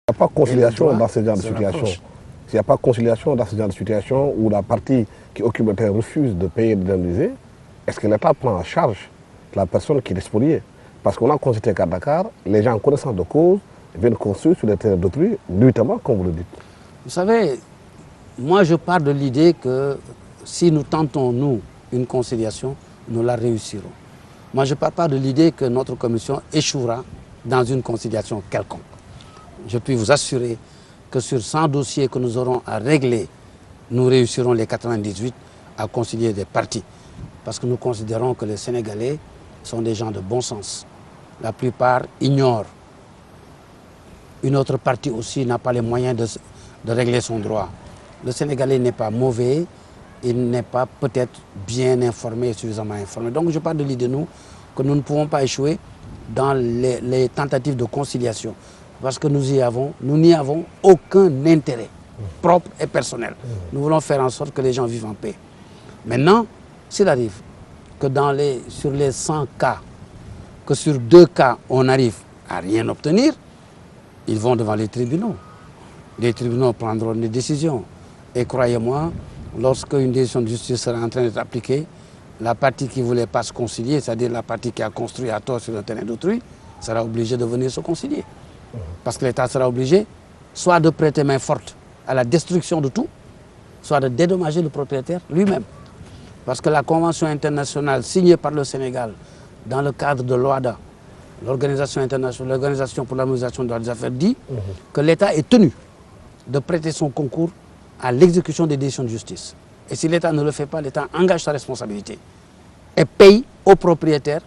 Il n'y a pas de conciliation dans ce genre de situation. S'il n'y a pas de conciliation dans ce genre de situation où la partie qui occupe le terrain refuse de payer de l'indemnisé, est-ce que l'État prend en charge la personne qui est spoliée? Parce qu'on a constaté qu'à Dakar, les gens en connaissance de cause viennent construire sur les terrains d'autrui, nuitamment, comme vous le dites. Vous savez, moi je pars de l'idée que si nous tentons, nous, une conciliation, nous la réussirons. Moi je ne pars pas de l'idée que notre commission échouera dans une conciliation quelconque. Je puis vous assurer que sur 100 dossiers que nous aurons à régler, nous réussirons les 98 à concilier des parties. Parce que nous considérons que les Sénégalais sont des gens de bon sens. La plupart ignorent. Une autre partie aussi n'a pas les moyens de régler son droit. Le Sénégalais n'est pas mauvais, il n'est pas peut-être bien informé, suffisamment informé. Donc je pars de l'idée, nous, que nous ne pouvons pas échouer dans les tentatives de conciliation. Parce que nous n'y avons aucun intérêt propre et personnel. Nous voulons faire en sorte que les gens vivent en paix. Maintenant, s'il arrive que sur les 100 cas, que sur 2 cas, on arrive à rien obtenir, ils vont devant les tribunaux. Les tribunaux prendront des décisions. Et croyez-moi, lorsque une décision de justice sera en train d'être appliquée, la partie qui ne voulait pas se concilier, c'est-à-dire la partie qui a construit à tort sur le terrain d'autrui, sera obligée de venir se concilier. Parce que l'État sera obligé soit de prêter main forte à la destruction de tout, soit de dédommager le propriétaire lui-même. Parce que la convention internationale signée par le Sénégal dans le cadre de l'OHADA, l'Organisation internationale, l'Organisation pour l'harmonisation des affaires, dit que l'État est tenu de prêter son concours à l'exécution des décisions de justice. Et si l'État ne le fait pas, l'État engage sa responsabilité et paye au propriétaire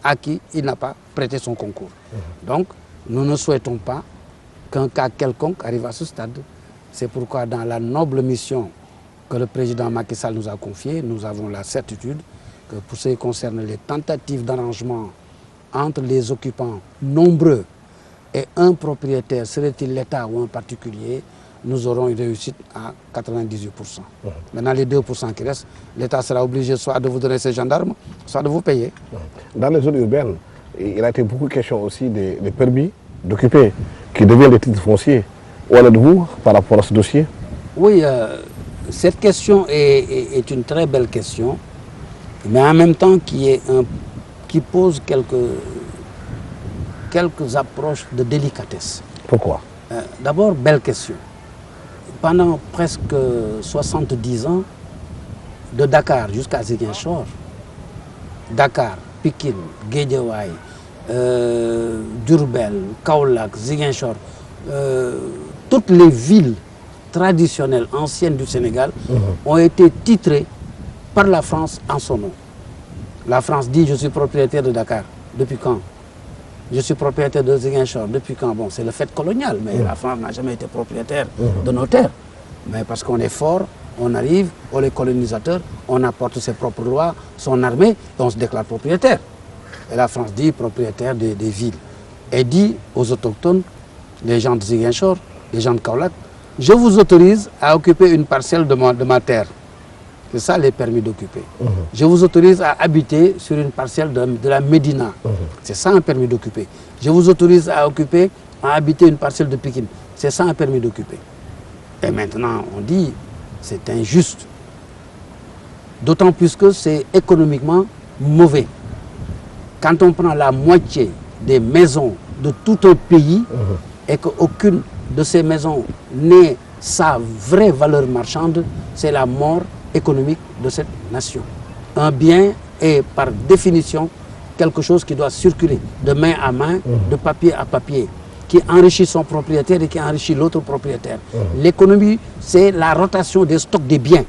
à qui il n'a pas prêté son concours. Donc, nous ne souhaitons pas qu'un cas quelconque arrive à ce stade. C'est pourquoi dans la noble mission que le président Macky Sall nous a confiée, nous avons la certitude que pour ce qui concerne les tentatives d'arrangement entre les occupants nombreux et un propriétaire, serait-il l'État ou un particulier, nous aurons une réussite à 98%. Maintenant, les 2% qui restent, l'État sera obligé soit de vous donner ses gendarmes, soit de vous payer. Dans les zones urbaines, il a été beaucoup question aussi des permis d'occuper qui deviennent des titres fonciers. Où allez-vous par rapport à ce dossier? Oui, cette question est une très belle question, mais en même temps qui pose quelques approches de délicatesse. Pourquoi? D'abord, belle question. Pendant presque 70 ans, de Dakar jusqu'à Ziguinchor, Dakar, Pikine, Guédiawaye, Diourbel, Kaolack, Ziguinchor, toutes les villes traditionnelles anciennes du Sénégal ont été titrées par la France en son nom. La France dit « je suis propriétaire de Dakar ». Depuis quand? Je suis propriétaire de Ziguinchor. Depuis quand? Bon, c'est le fait colonial, mais la France n'a jamais été propriétaire de nos terres. Mais parce qu'on est fort, on arrive, on est colonisateur, on apporte ses propres lois, son armée, et on se déclare propriétaire. Et la France dit propriétaire des villes. Et dit aux autochtones, les gens de Ziguinchor, les gens de Kaolack, je vous autorise à occuper une parcelle de ma terre. C'est ça les permis d'occuper. Je vous autorise à habiter sur une parcelle de la Médina. C'est ça un permis d'occuper. Je vous autorise à habiter une parcelle de Pikine. C'est ça un permis d'occuper. Et maintenant, on dit, c'est injuste. D'autant plus que c'est économiquement mauvais. Quand on prend la moitié des maisons de tout un pays et qu'aucune de ces maisons n'ait sa vraie valeur marchande, c'est la mort économique de cette nation. Un bien est par définition quelque chose qui doit circuler de main à main, de papier à papier, qui enrichit son propriétaire et qui enrichit l'autre propriétaire. L'économie, c'est la rotation des stocks des biens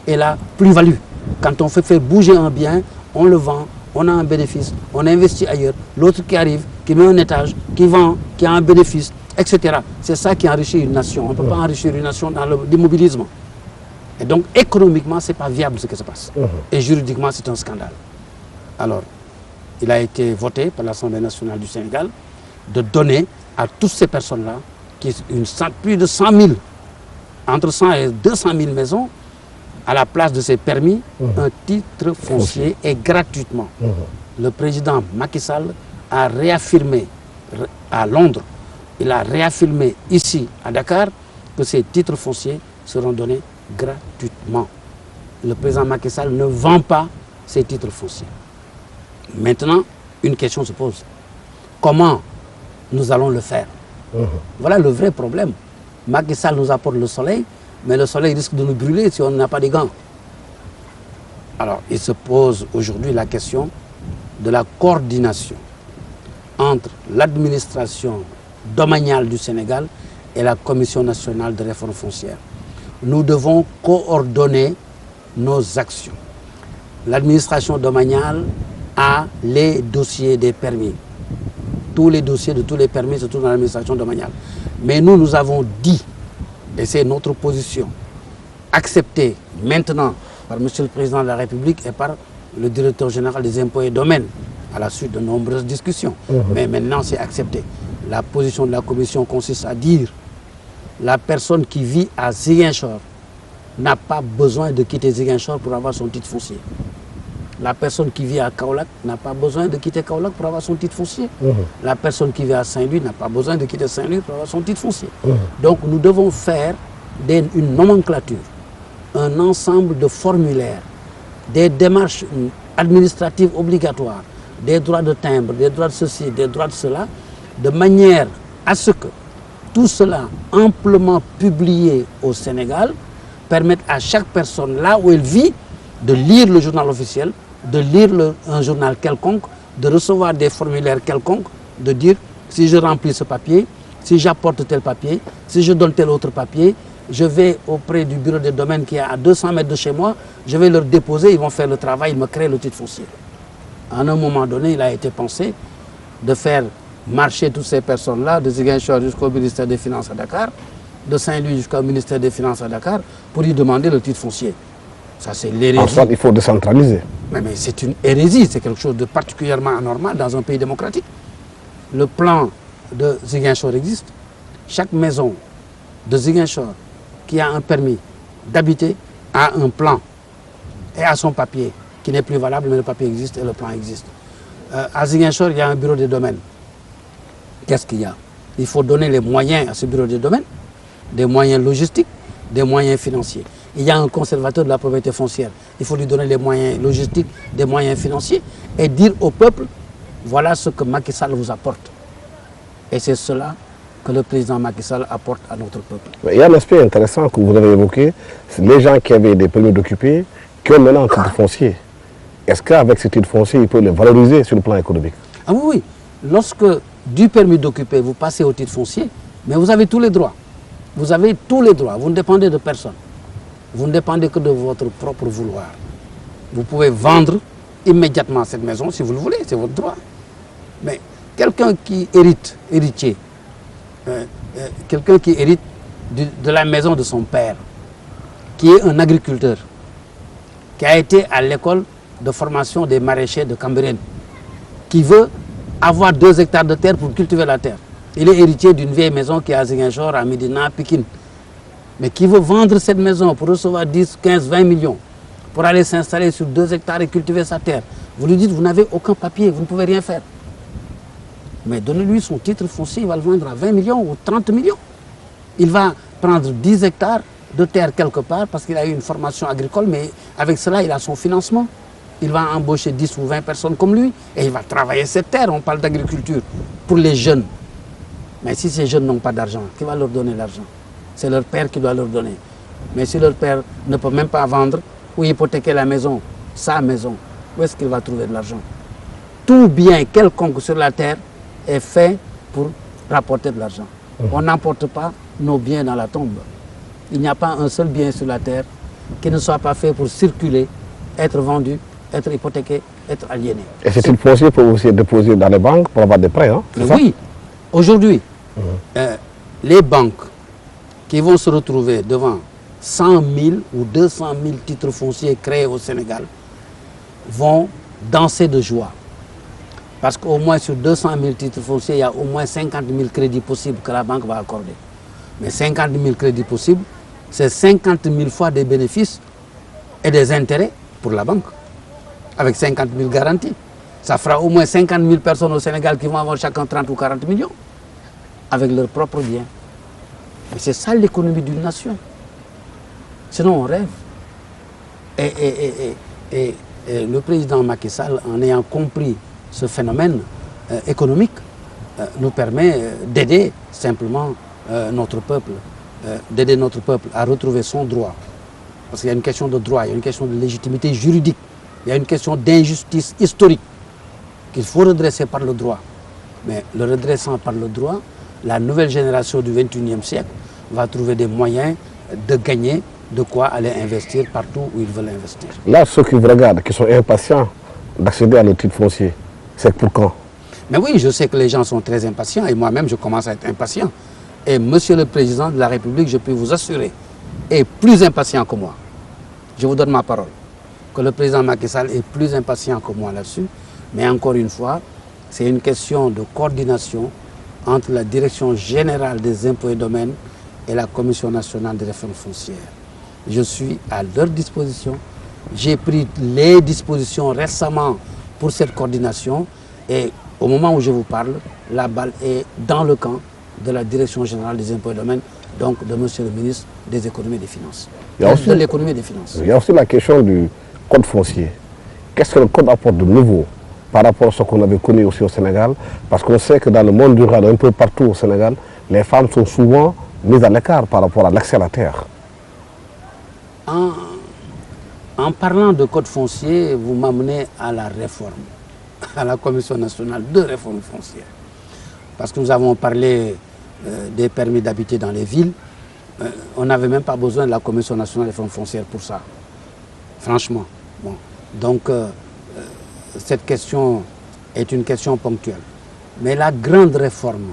et la plus-value. Quand on fait faire bouger un bien, on le vend, on a un bénéfice, on investit ailleurs, l'autre qui arrive, qui met un étage, qui vend, qui a un bénéfice, etc. C'est ça qui enrichit une nation. On ne peut pas enrichir une nation dans l'immobilisme. Et donc, économiquement, ce n'est pas viable ce qui se passe. Et juridiquement, c'est un scandale. Alors, il a été voté par l'Assemblée nationale du Sénégal de donner à toutes ces personnes-là, plus de 100 000, entre 100 et 200 000 maisons, à la place de ces permis, un titre foncier et gratuitement. Le président Macky Sall a réaffirmé à Londres il a réaffirmé ici à Dakar que ces titres fonciers seront donnés gratuitement. Le président Macky Sall ne vend pas ces titres fonciers. Maintenant, une question se pose. Comment nous allons le faire? Voilà le vrai problème. Macky Sall nous apporte le soleil, mais le soleil risque de nous brûler si on n'a pas de gants. Alors, il se pose aujourd'hui la question de la coordination entre l'administration domaniale du Sénégal et la Commission nationale de réforme foncière. Nous devons coordonner nos actions. L'administration domaniale a les dossiers des permis. Tous les dossiers de tous les permis se trouvent dans l'administration domaniale. Mais nous, nous avons dit, et c'est notre position, acceptée maintenant par M. le Président de la République et par le directeur général des impôts et domaines, à la suite de nombreuses discussions. Mais maintenant, c'est accepté. La position de la Commission consiste à dire la personne qui vit à Ziguinchor n'a pas besoin de quitter Ziguinchor pour avoir son titre foncier. La personne qui vit à Kaolack n'a pas besoin de quitter Kaolack pour avoir son titre foncier. La personne qui vit à Saint-Louis n'a pas besoin de quitter Saint-Louis pour avoir son titre foncier. Donc nous devons faire une nomenclature, un ensemble de formulaires, des démarches administratives obligatoires, des droits de timbre, des droits de ceci, des droits de cela, de manière à ce que tout cela amplement publié au Sénégal permette à chaque personne, là où elle vit, de lire le journal officiel, de lire un journal quelconque, de recevoir des formulaires quelconques, de dire si je remplis ce papier, si j'apporte tel papier, si je donne tel autre papier, je vais auprès du bureau des domaines qui est à 200 mètres de chez moi, je vais leur déposer, ils vont faire le travail, ils me créent le titre foncier. À un moment donné, il a été pensé de faire marcher toutes ces personnes-là, de Ziguinchor jusqu'au ministère des Finances à Dakar, de Saint-Louis jusqu'au ministère des Finances à Dakar, pour y demander le titre foncier. Ça, c'est l'hérésie. En soit, il faut décentraliser. Mais c'est une hérésie, c'est quelque chose de particulièrement anormal dans un pays démocratique. Le plan de Ziguinchor existe. Chaque maison de Ziguinchor qui a un permis d'habiter a un plan et a son papier qui n'est plus valable, mais le papier existe et le plan existe. À Ziguinchor, il y a un bureau des domaines. Qu'est-ce qu'il y a? Il faut donner les moyens à ce bureau des domaines, des moyens logistiques, des moyens financiers. Il y a un conservateur de la propriété foncière. Il faut lui donner les moyens logistiques, des moyens financiers et dire au peuple, voilà ce que Macky Sall vous apporte. Et c'est cela que le président Macky Sall apporte à notre peuple. Mais il y a un aspect intéressant que vous avez évoqué, c'est les gens qui avaient des permis d'occuper, qui ont maintenant un titre foncier. Est-ce qu'avec ce titre foncier, il peut les valoriser sur le plan économique? Ah oui, oui. Lorsque du permis d'occuper, vous passez au titre foncier, mais vous avez tous les droits. Vous avez tous les droits, vous ne dépendez de personne. Vous ne dépendez que de votre propre vouloir. Vous pouvez vendre immédiatement cette maison si vous le voulez, c'est votre droit. Mais quelqu'un qui hérite, héritier, quelqu'un qui hérite de la maison de son père, qui est un agriculteur, qui a été à l'école de formation des maraîchers de Cambérène, qui veut avoir 2 hectares de terre pour cultiver la terre. Il est héritier d'une vieille maison qui est à Ziguinchor, à Médina, à Pikine. Mais qui veut vendre cette maison pour recevoir 10, 15, 20 millions, pour aller s'installer sur 2 hectares et cultiver sa terre. Vous lui dites, vous n'avez aucun papier, vous ne pouvez rien faire. Mais donnez-lui son titre foncier, il va le vendre à 20 millions ou 30 millions. Il va prendre 10 hectares de terre quelque part parce qu'il a eu une formation agricole, mais avec cela, il a son financement. Il va embaucher 10 ou 20 personnes comme lui et il va travailler cette terre. On parle d'agriculture pour les jeunes. Mais si ces jeunes n'ont pas d'argent, qui va leur donner l'argent? C'est leur père qui doit leur donner. Mais si leur père ne peut même pas vendre ou hypothéquer la maison, sa maison, où est-ce qu'il va trouver de l'argent? Tout bien quelconque sur la terre est fait pour rapporter de l'argent. On n'emporte pas nos biens dans la tombe. Il n'y a pas un seul bien sur la terre qui ne soit pas fait pour circuler, être vendu, être hypothéqué, être aliéné. Et c'est une foncier pour aussi déposer dans les banques pour avoir des prêts, hein? Oui. Aujourd'hui, les banques qui vont se retrouver devant 100 000 ou 200 000 titres fonciers créés au Sénégal vont danser de joie. Parce qu'au moins sur 200 000 titres fonciers, il y a au moins 50 000 crédits possibles que la banque va accorder. Mais 50 000 crédits possibles, c'est 50 000 fois des bénéfices et des intérêts pour la banque, avec 50 000 garanties. Ça fera au moins 50 000 personnes au Sénégal qui vont avoir chacun 30 ou 40 millions. avec leurs propres biens. Mais c'est ça l'économie d'une nation. Sinon on rêve. Et le président Macky Sall, en ayant compris ce phénomène économique, nous permet d'aider simplement notre peuple à retrouver son droit. Parce qu'il y a une question de droit, il y a une question de légitimité juridique, il y a une question d'injustice historique qu'il faut redresser par le droit. Mais le redressant par le droit, la nouvelle génération du XXIe siècle va trouver des moyens de gagner, de quoi aller investir partout où ils veulent investir. Là, ceux qui vous regardent, qui sont impatients d'accéder à le titre foncier, c'est pour quand? Mais oui, je sais que les gens sont très impatients et moi-même je commence à être impatient. Et Monsieur le Président de la République, je peux vous assurer, est plus impatient que moi. Je vous donne ma parole. Que le président Macky Sall est plus impatient que moi là-dessus. Mais encore une fois, c'est une question de coordination entre la Direction générale des impôts et domaines et la Commission nationale des réformes foncières. Je suis à leur disposition. J'ai pris les dispositions récemment pour cette coordination et au moment où je vous parle, la balle est dans le camp de la Direction générale des impôts et domaines, donc de Monsieur le ministre des économies et des finances. De l'économie et des finances. Il y a aussi la question du code foncier. Qu'est-ce que le code apporte de nouveau par rapport à ce qu'on avait connu aussi au Sénégal? Parce qu'on sait que dans le monde rural, un peu partout au Sénégal, les femmes sont souvent mises à l'écart par rapport à l'accès à la terre. En parlant de code foncier, vous m'amenez à la réforme, à la Commission nationale de réforme foncière. Parce que nous avons parlé des permis d'habiter dans les villes. On n'avait même pas besoin de la Commission nationale des réformes foncières pour ça. Franchement. Bon. Donc, cette question est une question ponctuelle. Mais la grande réforme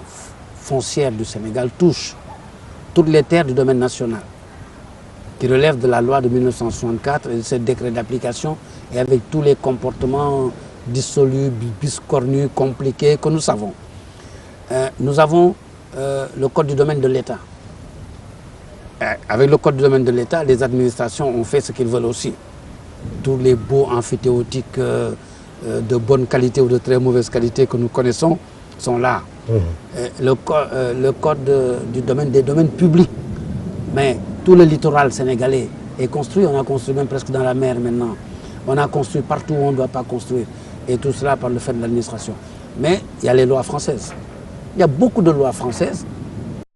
foncière du Sénégal touche toutes les terres du domaine national, qui relèvent de la loi de 1964 et de ce décret d'application, et avec tous les comportements dissolus, biscornus, compliqués que nous savons. Nous avons le code du domaine de l'État. Avec le code du domaine de l'État, les administrations ont fait ce qu'ils veulent aussi. Tous les beaux amphithéotiques de bonne qualité ou de très mauvaise qualité que nous connaissons sont là. Le code du domaine des domaines publics. Mais tout le littoral sénégalais est construit. On a construit même presque dans la mer maintenant. On a construit partout où on ne doit pas construire. Et tout cela par le fait de l'administration. Mais il y a les lois françaises. Il y a beaucoup de lois françaises